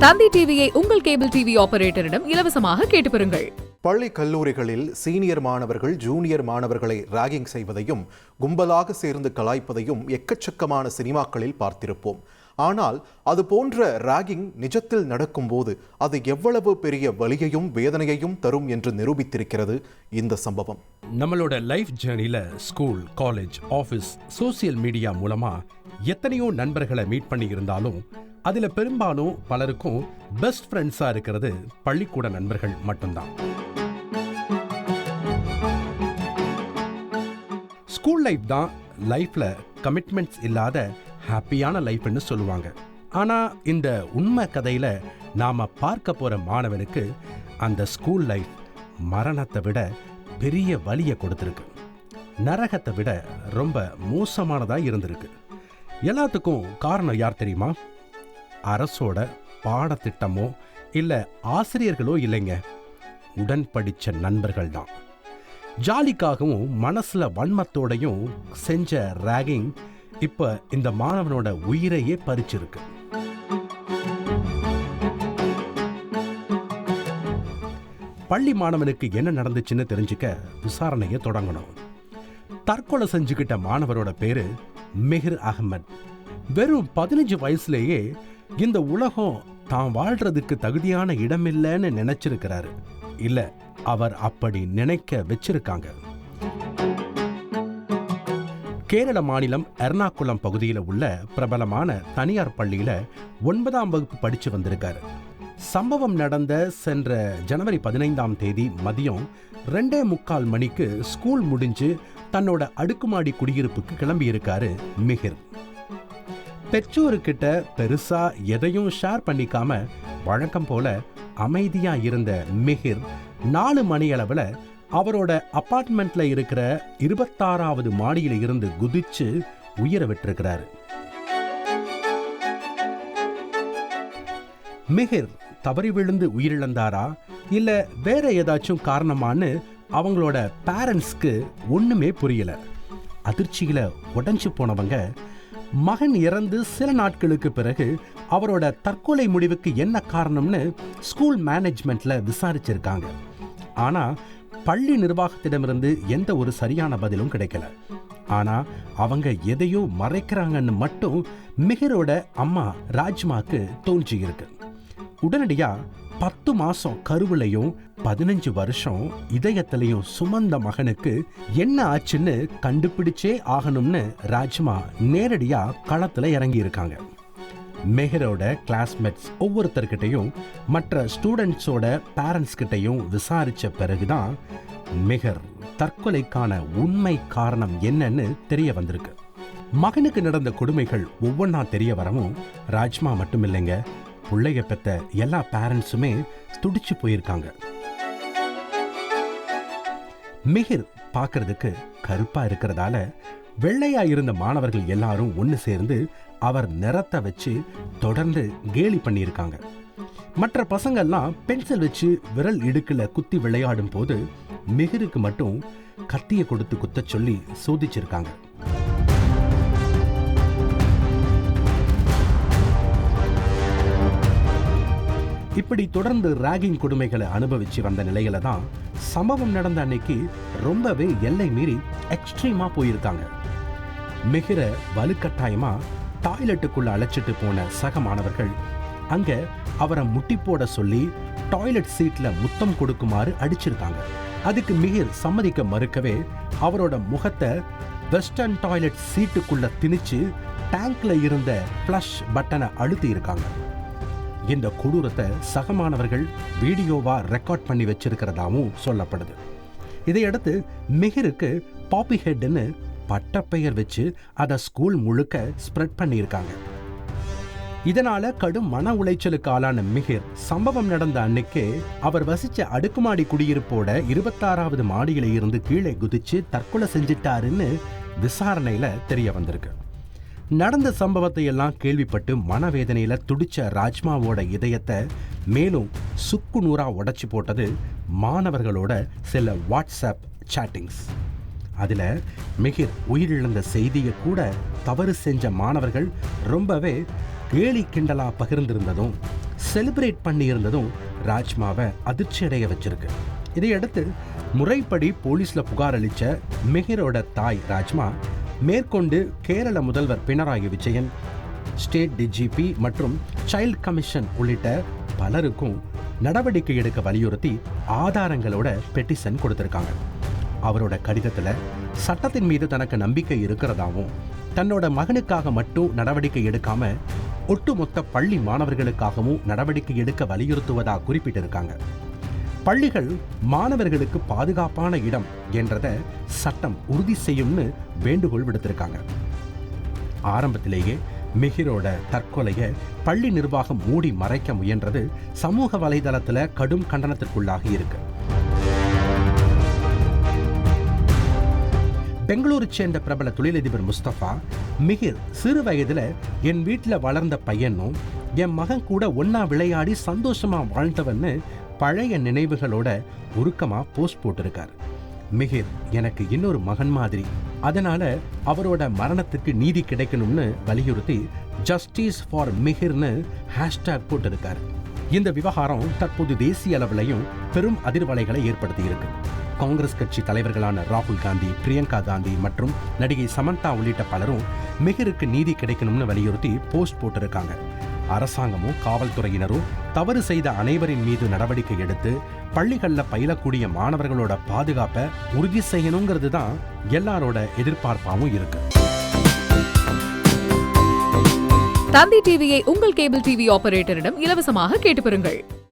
தந்தி டிவியை உங்கள் cable TV ஆபரேட்டரிடம் இலவசமாக கேட்டு பெறுங்கள். பள்ளி கல்லூரிகளில் சீனியர் மாணவர்கள் ஜூனியர் மாணவர்களை ராகிங் செய்வதையும் கும்பலாக சேர்ந்து கலாய்ப்பதையும் எக்கச்சக்கமான சினிமாக்களில் பார்த்திருப்போம். ஆனால் அது போன்ற ராகிங் நிஜத்தில் நடக்கும்போது அது எவ்வளவு பெரிய வலியையும் வேதனையையும் தரும் என்று நிரூபித்திருக்கிறது இந்த சம்பவம். நம்மளோட லைஃப் ஜேர்னில school, college, office, social media மூலமா எத்தனையோ நண்பர்களை மீட் பண்ணி இருந்தாலும் அதுல பெரும்பாலும் பலருக்கும் பெஸ்ட் ஃப்ரெண்ட்ஸா இருக்கிறது பள்ளிக்கூட நண்பர்கள் மட்டும்தான். ஸ்கூல் லைஃப் தான் லைஃப்ல கமிட்மெண்ட்ஸ் இல்லாத ஹாப்பியான லைஃப்னு சொல்லுவாங்க. ஆனா இந்த உண்மை கதையில நாம பார்க்க போற மாணவனுக்கு அந்த ஸ்கூல் லைஃப் மரணத்தை விட பெரிய வலியை கொடுத்திருக்கு. நரகத்தை விட ரொம்ப மோசமானதா இருந்திருக்கு. எல்லாத்துக்கும் காரணம் யார் தெரியுமா? அரசோட பாடத்திட்டமோ இல்ல ஆசிரியர்களோ இல்லைங்க, உடன் படிச்ச நண்பர்கள் தான். ஜாலிக்காகவும் மனசுல வன்மத்தோடையும் செஞ்ச ராகிங் இப்ப இந்த மாணவனோட உயிரையே பறிச்சிருக்கு. பள்ளி மாணவனுக்கு என்ன நடந்துச்சுன்னு தெரிஞ்சுக்க விசாரணையை தொடங்கணும். தற்கொலை செஞ்சுக்கிட்ட மாணவரோட பேரு மிஹிர் அகமது. வெறும் 15 வயசுலேயே இந்த உலகம் தான் வாழ்றதுக்கு தகுதியான இடமில்லைன்னு நினைச்சிருக்கிறாரு. இல்ல, அவர் அப்படி நினைக்க வச்சிருக்காங்க. கேரள மாநிலம் எர்ணாகுளம் பகுதியில் உள்ள பிரபலமான தனியார் பள்ளியில 9ஆம் வகுப்பு படிச்சு வந்திருக்காரு. சம்பவம் நடந்த சென்ற ஜனவரி 15ஆம் தேதி மதியம் 2:45 மணிக்கு ஸ்கூல் முடிஞ்சு தன்னோட அடுக்குமாடி குடியிருப்புக்கு கிளம்பி இருக்காரு மிஹிர். பெற்றோருக்கிட்ட பெருசா எதையும் ஷேர் பண்ணிக்காம வழக்கம் போல அமைதியா இருந்த மிஹிர் 4 மணி அளவுல அவரோட அபார்ட்மெண்ட்ல இருக்கிற 26வது மாடியில இருந்து குதிச்சு உயிரை விட்டிருக்கிறாரு. மிஹிர் தவறி விழுந்து உயிரிழந்தாரா இல்ல வேற ஏதாச்சும் காரணமானு அவங்களோட பேரண்ட்ஸ்க்கு ஒண்ணுமே புரியல. அதிர்ச்சியில உடைஞ்சு போனவங்க மகன் இறந்து சில நாட்களுக்கு பிறகு அவரோட தற்கொலை முடிவுக்கு என்ன காரணம்னு ஸ்கூல் மேனேஜ்மெண்ட்ல விசாரிச்சிருக்காங்க. ஆனா பள்ளி நிர்வாகத்திடமிருந்து எந்த ஒரு சரியான பதிலும் கிடைக்கல. ஆனா அவங்க எதையோ மறைக்கிறாங்கன்னு மட்டும் மிஹிரோட அம்மா ராஜ்மாக்கு தோன்றி இருக்கு. உடனடியா 10 மாசம் கருவிலையும் 15 வருஷம் இதயத்திலையும் சுமந்த மகனுக்கு என்ன ஆச்சுன்னு கண்டுபிடிச்சே ஆகணும்னு ராஜ்மா நேரடியா களத்துல இறங்கி இருக்காங்க. மிஹிரோட கிளாஸ்மேட்ஸ் ஒவ்வொருத்தர்கிட்டையும் மற்ற ஸ்டூடெண்ட்ஸோட பேரண்ட்ஸ் கிட்டையும் விசாரிச்ச பிறகுதான் மிஹிர் தற்கொலைக்கான உண்மை காரணம் என்னன்னு தெரிய வந்திருக்கு. மகனுக்கு நடந்த கொடுமைகள் ஒவ்வொன்னா தெரிய வரவும் ராஜ்மா மட்டும் இல்லைங்க, பிள்ளைய பெத்த எல்லா பேரண்ட்ஸுமே துடிச்சு போயிருக்காங்க. மிஹிர் பார்க்கறதுக்கு கருப்பா இருக்கிறதால வெள்ளையா இருந்த மாணவர்கள் எல்லாரும் ஒன்னு சேர்ந்து அவர் நிறத்தை வச்சு தொடர்ந்து கேலி பண்ணியிருக்காங்க. மற்ற பசங்கள்லாம் பென்சில் வச்சு விரல் இடுக்குல குத்தி விளையாடும் போது மிஹிருக்கு மட்டும் கத்திய கொடுத்து குத்த சொல்லி சோதிச்சிருக்காங்க. இப்படி தொடர்ந்து ராகிங் கொடுமைகளை அனுபவிச்சு வந்த நிலையில தான் சம்பவம் நடந்த அன்னைக்கு ரொம்பவே எல்லை மீறி எக்ஸ்ட்ரீமா போயிருக்காங்க. மிஹிர வலுக்கட்டாயமா டாய்லெட்டுக்குள்ள அழைச்சிட்டு போன சக மாணவர்கள் அங்க அவரை முட்டி போட சொல்லி டாய்லெட் சீட்ல முத்தம் கொடுக்குமாறு அடிச்சிருக்காங்க. அதுக்கு மிஹிர் சம்மதிக்க மறுக்கவே அவரோட முகத்தை வெஸ்டர்ன் டாய்லெட் சீட்டுக்குள்ள திணிச்சு டேங்க்ல இருந்த ஃப்ளஷ் பட்டனை அழுத்தி இருக்காங்க. இந்த கொடூரத்தை சக மாணவர்கள் வீடியோவா ரெக்கார்ட் பண்ணி வச்சிருக்கிறதாவும் சொல்லப்படுது. இதையடுத்து மிஹிருக்கு பாப்பி ஹெட்னு பட்டப்பெயர் வச்சு அதை ஸ்கூல் முழுக்க ஸ்ப்ரெட் பண்ணியிருக்காங்க. இதனால கடும் மன உளைச்சலுக்கு ஆளான மிஹிர் சம்பவம் நடந்த அன்னைக்கே அவர் வசிச்ச அடுக்குமாடி குடியிருப்போட 26வது மாடியில இருந்து கீழே குதிச்சு தற்கொலை செஞ்சிட்டாருன்னு விசாரணையில தெரிய வந்திருக்கு. நடந்த சம்பவத்தை எல்லாம் கேள்விப்பட்டு மனவேதனையில துடிச்ச ராஜ்மாவோட இதயத்தை மேலும் சுக்கு நூறா உடைச்சு போட்டது மாணவர்களோட சில வாட்ஸ்அப் சாட்டிங்ஸ். அதுல மிஹிர் உயிரிழந்த செய்தியை கூட தவறு செஞ்ச மாணவர்கள் ரொம்பவே கேலி கிண்டலா பகிர்ந்திருந்ததும் செலிப்ரேட் பண்ணி இருந்ததும் ராஜ்மாவை அதிர்ச்சி அடைய வச்சிருக்கு. இதையடுத்து முறைப்படி போலீஸ்ல புகார் அளிச்ச மிஹிரோட தாய் ராஜ்மா மேற்கொண்டு கேரள முதல்வர் பினராயி விஜயன், ஸ்டேட் டிஜிபி மற்றும் சைல்ட் கமிஷன் உள்ளிட்ட பலருக்கும் நடவடிக்கை எடுக்க வலியுறுத்தி ஆதாரங்களோட பெட்டிஷன் கொடுத்திருக்காங்க. அவரோட கடிதத்துல சட்டத்தின் மீது தனக்கு நம்பிக்கை இருக்கிறதாவும், தன்னோட மகனுக்காக மட்டும் நடவடிக்கை எடுக்காம ஒட்டுமொத்த பள்ளி மாணவர்களுக்காகவும் நடவடிக்கை எடுக்க வலியுறுத்துவதா குறிப்பிட்டிருக்காங்க. பள்ளிகள் மாணவர்களுக்கு பாதுகாப்பான இடம் என்றதை சட்டம் உறுதி செய்யும்னு வேண்டுகோள் விடுத்திருக்காங்க. ஆரம்பத்திலேயே மிஹிரோட தற்கொலையை பள்ளி நிர்வாகம் மூடி மறைக்க முயன்றது சமூக வலைதளத்துல கடும் கண்டனத்திற்குள்ளாகி இருக்கு. பெங்களூரை சேர்ந்த பிரபல தொழிலதிபர் முஸ்தபா, மிஹிர் சிறு வயதுல என் வீட்டில் வளர்ந்த பையனும் என் மகன் கூட ஒன்னா விளையாடி சந்தோஷமா வாழ்ந்தவன்னு பழைய நினைவுகளோட உருக்கமா போஸ்ட் போட்டிருக்கார். மிஹிர் எனக்கு இன்னொரு மகன் மாதிரி, அதனால அவரோட மரணத்துக்கு நீதி கிடைக்கணும்னு வலியுறுத்தி ஜஸ்டிஸ் ஃபார் மிஹிர்னு ஹேஷ்டேக் போட்டிருக்கார். இந்த விவகாரம் தற்போது தேசிய அளவிலையும் பெரும் அதிர்வலைகளை ஏற்படுத்தி இருக்கு. காங்கிரஸ் கட்சி தலைவர்களான ராகுல் காந்தி, பிரியங்கா காந்தி மற்றும் நடிகை சமந்தா உள்ளிட்ட பலரும் மிஹிருக்கு நீதி கிடைக்கணும்னு வலியுறுத்தி போஸ்ட் போட்டிருக்காங்க. அரசாங்கமும் காவல்துறையினரும் தவறு செய்த அனைவரின் மீது நடவடிக்கை எடுத்து பள்ளிகள்ல பயிலக்கூடிய மாணவர்களோட பாதுகாப்பை உறுதி செய்யணுங்கிறது தான் எல்லாரோட எதிர்பார்ப்பாகவும் இருக்கு. தந்தி டிவியை உங்கள் கேபிள் டிவி ஆபரேட்டரிடம் இலவசமாக கேட்டு பெறுங்கள்.